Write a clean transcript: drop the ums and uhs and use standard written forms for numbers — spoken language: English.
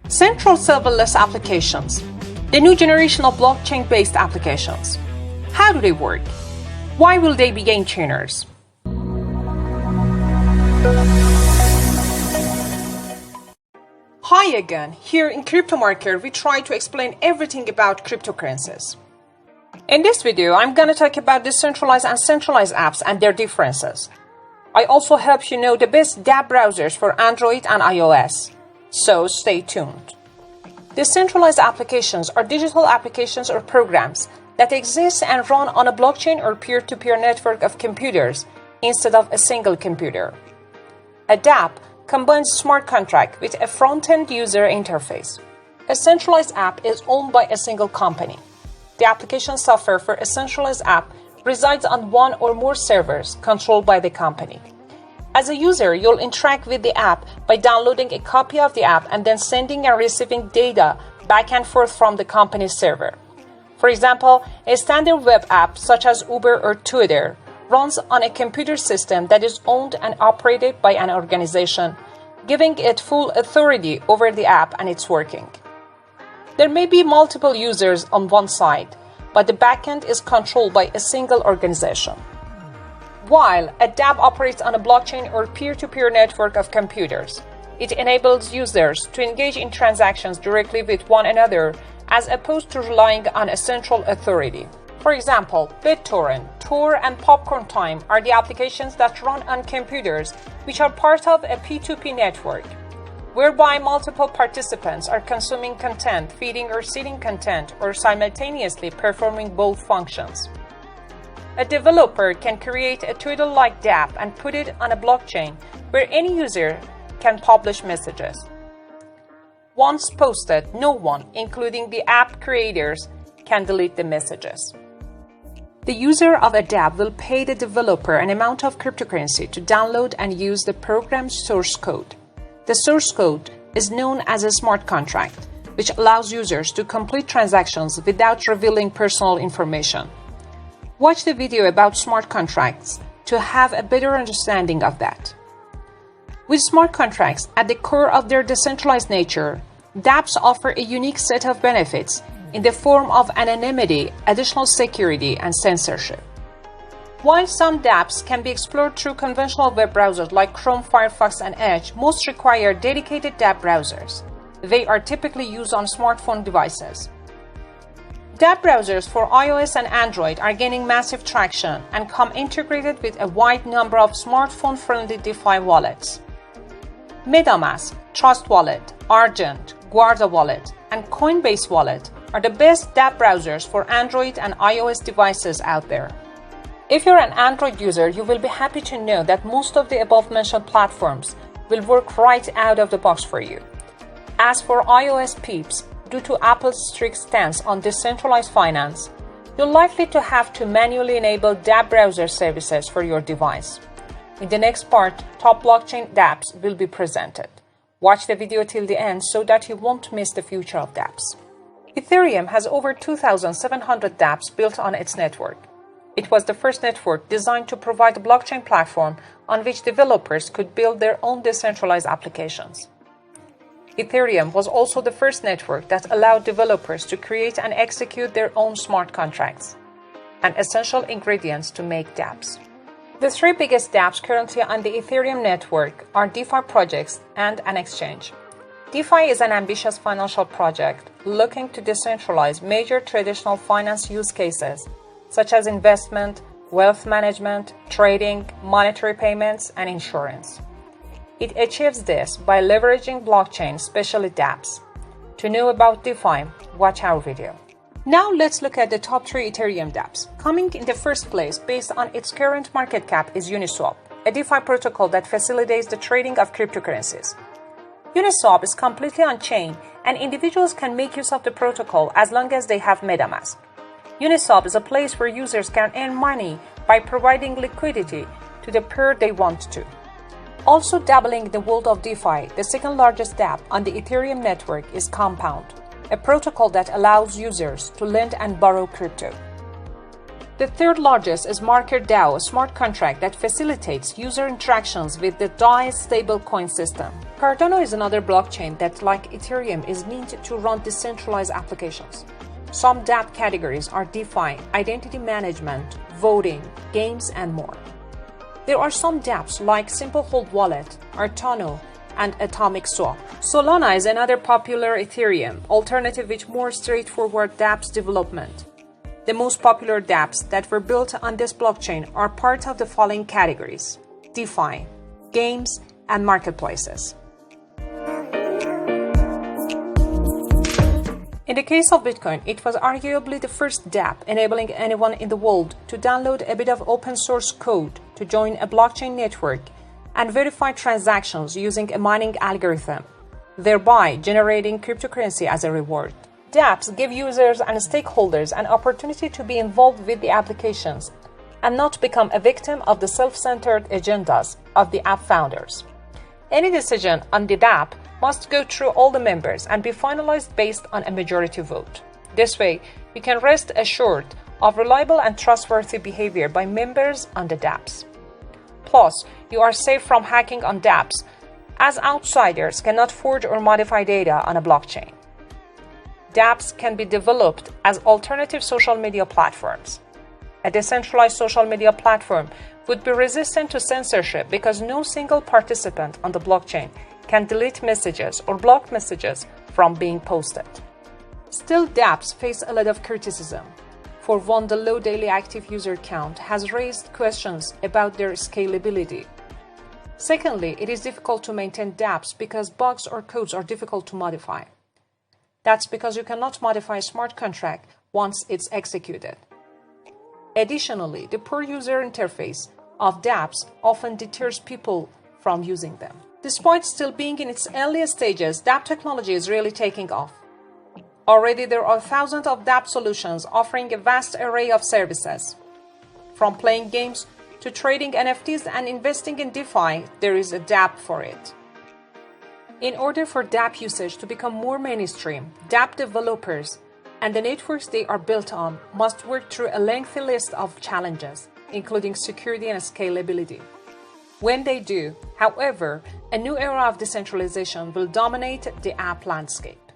Central serverless applications, the new generation of blockchain-based applications. How do they work? Why will they be game changers? Hi again. Here in Crypto Marker, we try to explain everything about cryptocurrencies. In this video, I'm going to talk about decentralized and centralized apps and their differences. I also help you know the best dApp browsers for Android and iOS. So stay tuned. Decentralized applications are digital applications or programs that exist and run on a blockchain or peer-to-peer network of computers instead of a single computer. A dApp combines smart contract with a front-end user interface. A centralized app is owned by a single company. The application software for a centralized app resides on one or more servers controlled by the company. As a user, you'll interact with the app by downloading a copy of the app and then sending and receiving data back and forth from the company's server. For example, a standard web app such as Uber or Twitter runs on a computer system that is owned and operated by an organization, giving it full authority over the app and its working. There may be multiple users on one side, but the backend is controlled by a single organization. While a dApp operates on a blockchain or peer-to-peer network of computers, it enables users to engage in transactions directly with one another as opposed to relying on a central authority. For example, BitTorrent, Tor, and Popcorn Time are the applications that run on computers which are part of a P2P network, whereby multiple participants are consuming content, feeding or seeding content, or simultaneously performing both functions. A developer can create a Twitter-like dApp and put it on a blockchain where any user can publish messages. Once posted, no one, including the app creators, can delete the messages. The user of a dApp will pay the developer an amount of cryptocurrency to download and use the program's source code. The source code is known as a smart contract, which allows users to complete transactions without revealing personal information. Watch the video about smart contracts to have a better understanding of that. With smart contracts at the core of their decentralized nature, dApps offer a unique set of benefits in the form of anonymity, additional security, and censorship. While some dApps can be explored through conventional web browsers like Chrome, Firefox, and Edge, most require dedicated dApp browsers. They are typically used on smartphone devices. dApp browsers for iOS and Android are gaining massive traction and come integrated with a wide number of smartphone-friendly DeFi wallets. MetaMask, Trust Wallet, Argent, Guarda Wallet, and Coinbase Wallet are the best dApp browsers for Android and iOS devices out there. If you're an Android user, you will be happy to know that most of the above-mentioned platforms will work right out of the box for you. As for iOS peeps, due to Apple's strict stance on decentralized finance, you're likely to have to manually enable dApp browser services for your device. In the next part, top blockchain dApps will be presented. Watch the video till the end so that you won't miss the future of dApps. Ethereum has over 2,700 dApps built on its network. It was the first network designed to provide a blockchain platform on which developers could build their own decentralized applications. Ethereum was also the first network that allowed developers to create and execute their own smart contracts, an essential ingredient to make dApps. The three biggest dApps currently on the Ethereum network are DeFi projects and an exchange. DeFi is an ambitious financial project looking to decentralize major traditional finance use cases such as investment, wealth management, trading, monetary payments, and insurance. It achieves this by leveraging blockchain, especially dApps. To know about DeFi, watch our video. Now let's look at the top 3 Ethereum dApps. Coming in the first place based on its current market cap is Uniswap, a DeFi protocol that facilitates the trading of cryptocurrencies. Uniswap is completely on-chain and individuals can make use of the protocol as long as they have MetaMask. Uniswap is a place where users can earn money by providing liquidity to the pair they want to. Also dabbling in the world of DeFi, the second largest dApp on the Ethereum network is Compound, a protocol that allows users to lend and borrow crypto. The third largest is MarkerDAO, a smart contract that facilitates user interactions with the DAI stablecoin system. Cardano is another blockchain that, like Ethereum, is meant to run decentralized applications. Some dApp categories are DeFi, identity management, voting, games, and more. There are some dApps like Simple Hold Wallet, Artano, and Atomic Swap. Solana is another popular Ethereum alternative with more straightforward dApps development. The most popular dApps that were built on this blockchain are part of the following categories: DeFi, games, and marketplaces. In the case of Bitcoin, it was arguably the first dApp enabling anyone in the world to download a bit of open source code to join a blockchain network and verify transactions using a mining algorithm, thereby generating cryptocurrency as a reward. dApps give users and stakeholders an opportunity to be involved with the applications and not become a victim of the self-centered agendas of the app founders. Any decision on the dApp must go through all the members and be finalized based on a majority vote. This way, you can rest assured of reliable and trustworthy behavior by members on the dApps. Plus, you are safe from hacking on dApps, as outsiders cannot forge or modify data on a blockchain. dApps can be developed as alternative social media platforms. A decentralized social media platform would be resistant to censorship because no single participant on the blockchain can delete messages or block messages from being posted. Still, dApps face a lot of criticism. For one, the low daily active user count has raised questions about their scalability. Secondly, it is difficult to maintain dApps because bugs or codes are difficult to modify. That's because you cannot modify a smart contract once it's executed. Additionally, the poor user interface of dApps often deters people from using them. Despite still being in its earliest stages, dApp technology is really taking off. Already there are thousands of dApp solutions offering a vast array of services. From playing games to trading NFTs and investing in DeFi, there is a dApp for it. In order for dApp usage to become more mainstream, dApp developers and the networks they are built on must work through a lengthy list of challenges, including security and scalability. When they do, however, a new era of decentralization will dominate the app landscape.